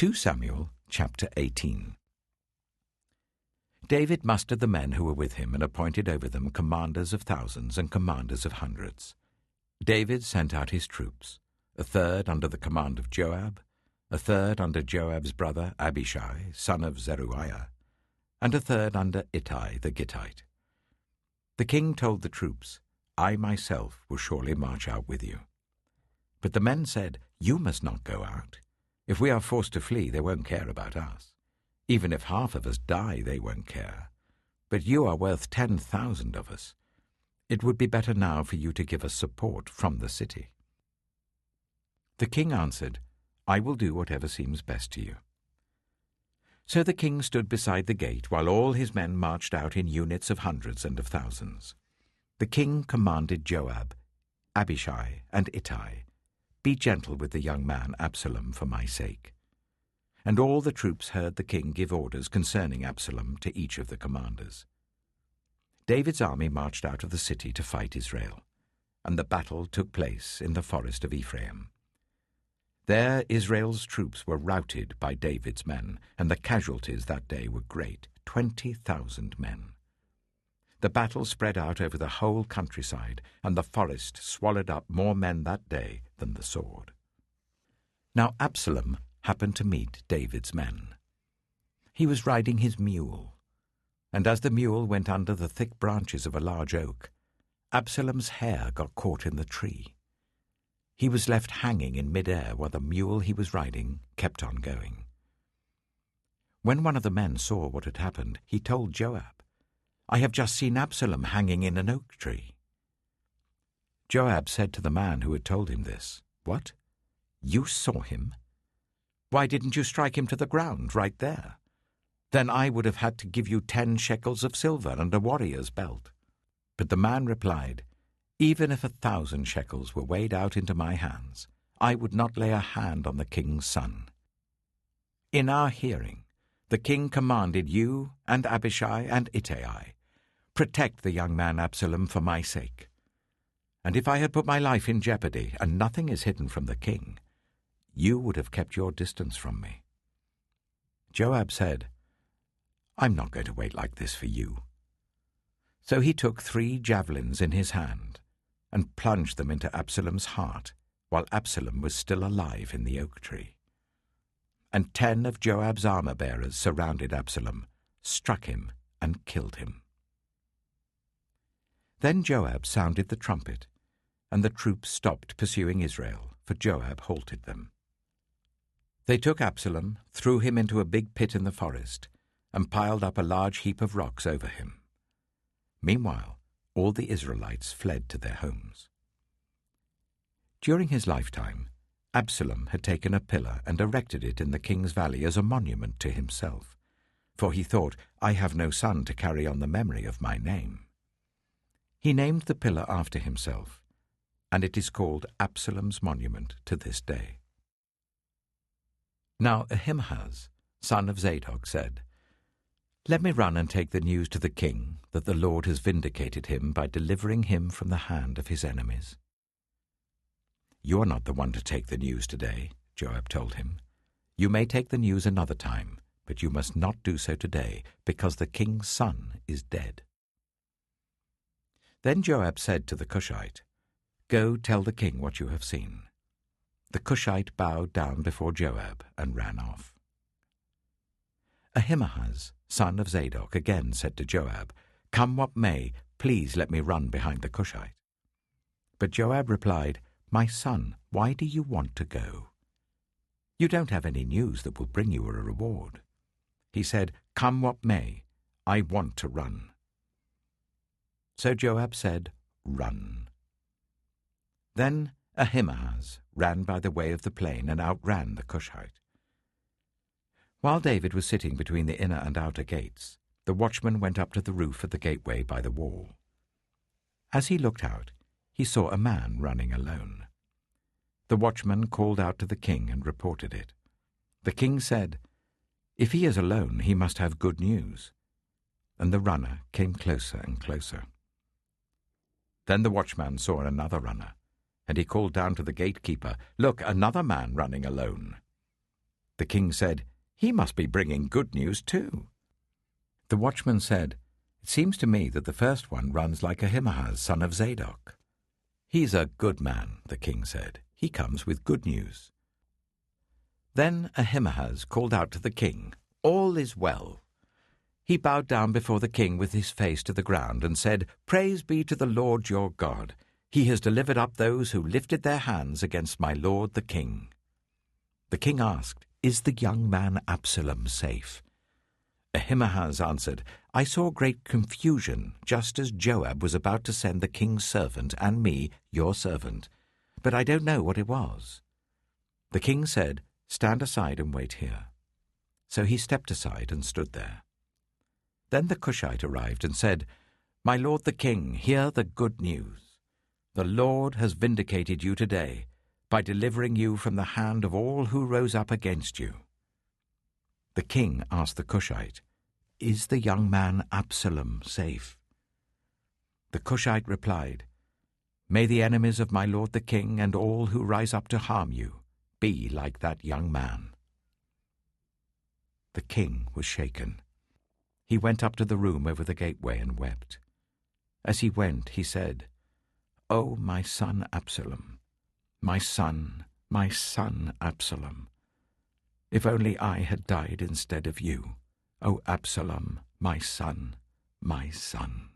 2 Samuel chapter 18. David mustered the men who were with him and appointed over them commanders of thousands and commanders of hundreds. David sent out his troops, a third under the command of Joab, a third under Joab's brother Abishai, son of Zeruiah, and a third under Ittai the Gittite. The king told the troops, "I myself will surely march out with you." But the men said, "You must not go out. If we are forced to flee, they won't care about us. Even if half of us die, they won't care. But you are worth 10,000 of us. It would be better now for you to give us support from the city." The king answered, "I will do whatever seems best to you." So the king stood beside the gate while all his men marched out in units of hundreds and of thousands. The king commanded Joab, Abishai, and Ittai, "Be gentle with the young man Absalom for my sake." And all the troops heard the king give orders concerning Absalom to each of the commanders. David's army marched out of the city to fight Israel, and the battle took place in the forest of Ephraim. There Israel's troops were routed by David's men, and the casualties that day were great, 20,000 men. The battle spread out over the whole countryside, and the forest swallowed up more men that day than the sword. Now Absalom happened to meet David's men. He was riding his mule, and as the mule went under the thick branches of a large oak, Absalom's hair got caught in the tree. He was left hanging in mid-air while the mule he was riding kept on going. When one of the men saw what had happened, he told Joab, "I have just seen Absalom hanging in an oak tree." Joab said to the man who had told him this, "What? You saw him? Why didn't you strike him to the ground right there? Then I would have had to give you 10 shekels of silver and a warrior's belt." But the man replied, "Even if 1,000 shekels were weighed out into my hands, I would not lay a hand on the king's son. In our hearing, the king commanded you and Abishai and Ittai, protect the young man Absalom for my sake. And if I had put my life in jeopardy, and nothing is hidden from the king, you would have kept your distance from me." Joab said, "I'm not going to wait like this for you." So he took 3 javelins in his hand and plunged them into Absalom's heart while Absalom was still alive in the oak tree. And 10 of Joab's armor-bearers surrounded Absalom, struck him, and killed him. Then Joab sounded the trumpet, and the troops stopped pursuing Israel, for Joab halted them. They took Absalom, threw him into a big pit in the forest, and piled up a large heap of rocks over him. Meanwhile, all the Israelites fled to their homes. During his lifetime, Absalom had taken a pillar and erected it in the king's valley as a monument to himself, for he thought, "I have no son to carry on the memory of my name." He named the pillar after himself, and it is called Absalom's monument to this day. Now Ahimaaz, son of Zadok, said, "Let me run and take the news to the king that the Lord has vindicated him by delivering him from the hand of his enemies." "You are not the one to take the news today," Joab told him. "You may take the news another time, but you must not do so today, because the king's son is dead." Then Joab said to the Cushite, "Go tell the king what you have seen." The Cushite bowed down before Joab and ran off. Ahimaaz, son of Zadok, again said to Joab, "Come what may, please let me run behind the Cushite." But Joab replied, "My son, why do you want to go? You don't have any news that will bring you a reward." He said, "Come what may, I want to run." So Joab said, "Run." Then Ahimaaz ran by the way of the plain and outran the Cushite. While David was sitting between the inner and outer gates, the watchman went up to the roof of the gateway by the wall. As he looked out, he saw a man running alone. The watchman called out to the king and reported it. The king said, "If he is alone, he must have good news." And the runner came closer and closer. Then the watchman saw another runner, and he called down to the gatekeeper, "Look, another man running alone." The The king said, "He must be bringing good news too." The watchman said, "It seems to me that the first one runs like Ahimaaz, son of Zadok." "He's a good man," the king said. "He comes with good news." Then Ahimaaz called out to the king, "All is well." He bowed down before the king with his face to the ground and said, "Praise be to the Lord your God. He has delivered up those who lifted their hands against my lord the king." The king asked, "Is the young man Absalom safe?" Ahimaaz answered, "I saw great confusion, just as Joab was about to send the king's servant and me, your servant, but I don't know what it was." The king said, "Stand aside and wait here." So he stepped aside and stood there. Then the Cushite arrived and said, "My lord the king, hear the good news. The Lord has vindicated you today by delivering you from the hand of all who rose up against you." The king asked the Cushite, "Is the young man Absalom safe?" The Cushite replied, "May the enemies of my lord the king and all who rise up to harm you be like that young man." The king was shaken. He went up to the room over the gateway and wept. As he went, he said, "Oh, my son Absalom, my son Absalom! If only I had died instead of you, O Absalom, my son, my son!"